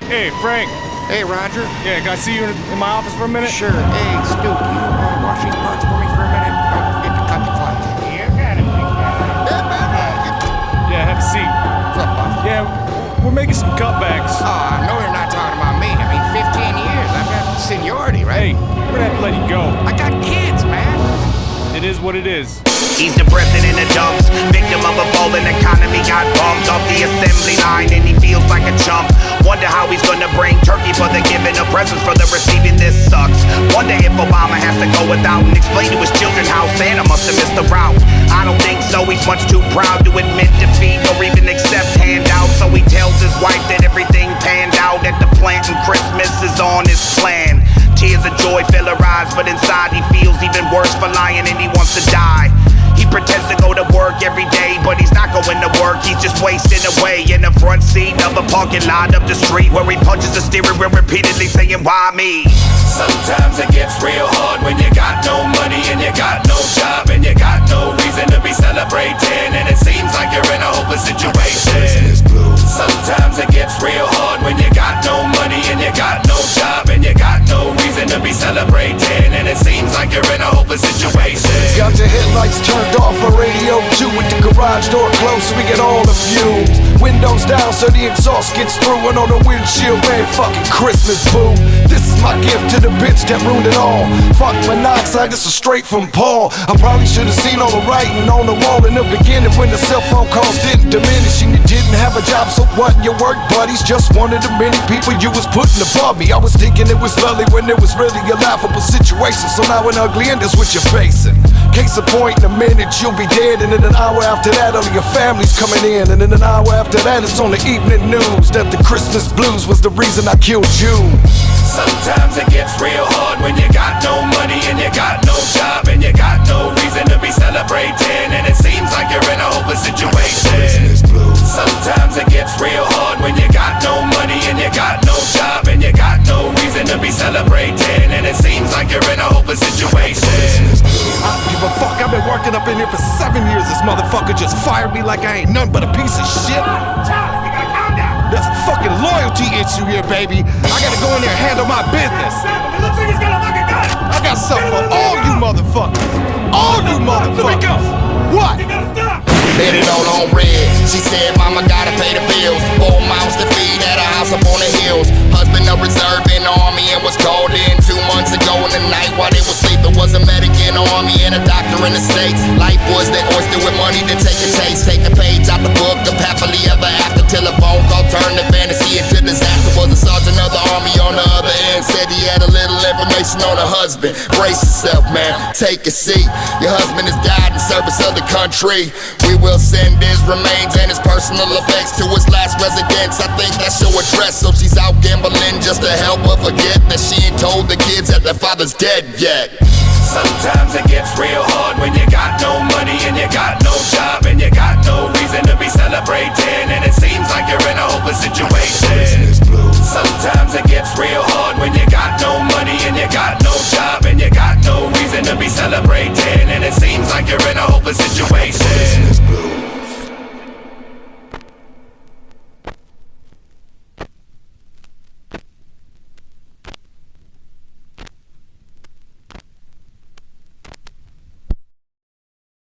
Hey, Frank. Hey, Roger. Yeah, can I see you in my office for a minute? Sure. Hey, Stu, can you watch these parts for me for a minute? Don't forget to cut the flash. You got it, big guy. Yeah, have a seat. What's up, boss? Yeah, we're making some cutbacks. Oh, I know you're not talking about me. I mean, 15 years. I've got seniority, right? Hey, we're gonna have to let you go. I got kids, man. It is what it is. He's the president of dumps, victim of a falling economy, got bumped off the assembly line and he feels like a chump. Wonder how he's gonna bring turkey for the giving of presents for the receiving. This sucks. Wonder if Obama has to go without and explain to his children how Santa must have missed the route. I don't think so, he's much too proud to admit defeat or even accept handouts. So he tells his wife that everything panned out at the plant and Christmas is on his plan. Tears of joy fill her eyes, but inside he feels even worse for lying and he wants to die. He pretends to go to work every day, but he's not going to work. He's just wasting away in the front seat of a parking lot up the street where he punches the steering wheel repeatedly saying, why me? Sometimes it gets real hard when you got no money and you got no job and you got no reason to be celebrating, and it seems like you're in a hopeless situation. Sometimes it gets real hard when you got no money and you got no job and you got no reason to be celebrating, and it seems like you're in a hopeless situation. Got the headlights turned off, a radio too, with the garage door closed so we get all the fumes. Windows down so the exhaust gets through, and on the windshield, man, fucking Christmas, boo. This is my gift to the bitch that ruined it all. Fuck monoxide, this is straight from Paul. I probably should've seen all the writing on the wall in the beginning when the cell phone calls didn't diminish and you didn't have a job, so what? Your work buddies just one of the many people you was putting above me. I was thinking it was lovely when it was really a laughable situation, so now an ugly end is what you're facing. Case in point, in a minute you'll be dead, and in an hour after that all of your family's coming in, and in an hour after that it's on the evening news that the Christmas blues was the reason I killed you. Sometimes it gets real hard when you got no money and you got no job and you got no reason to be celebrating, and it seems like you're in a hopeless situation. Sometimes it gets real hard when you got no money and you got no job and you got no reason to be celebrating, and it seems like you're in a hopeless situation. I don't give a fuck, I've been working up in here for 7 years. This motherfucker just fired me like I ain't nothing but a piece of shit. Charlie, you gotta calm down. There's a fucking loyalty issue here, baby. I gotta go in there and handle my business. It looks like he's got a fucking gun. I got something for all you motherfuckers. All you motherfuckers. What? You gotta stop. Bet it all on red. She said, Mama gotta pay the bills. 4 mouths to feed at a house up on the hills. Husband a reserve in the army and was called in 2 months ago in the night while they was sleeping. Was a medic in the army and a doctor in the States. Life was the oyster with money to take a taste. Take a page out the book of happily ever after, till a phone call turned the fantasy into disaster. Was a sergeant of the army on the other end. Said he had a little information on her husband. Brace yourself, man, take a seat. Your husband has died in service of the country. We will send his remains and his personal effects to his last residence. I think that's your address, so she's out gambling just to help her forget that she ain't told the kids that their father's dead yet. Sometimes it gets real hard when you got no money and you got no job and you got no reason to be celebrating, and it seems like you're in a hopeless situation. Sometimes it gets real hard when you got no money and you got no job and you got no reason to be celebrating, and it seems like you're in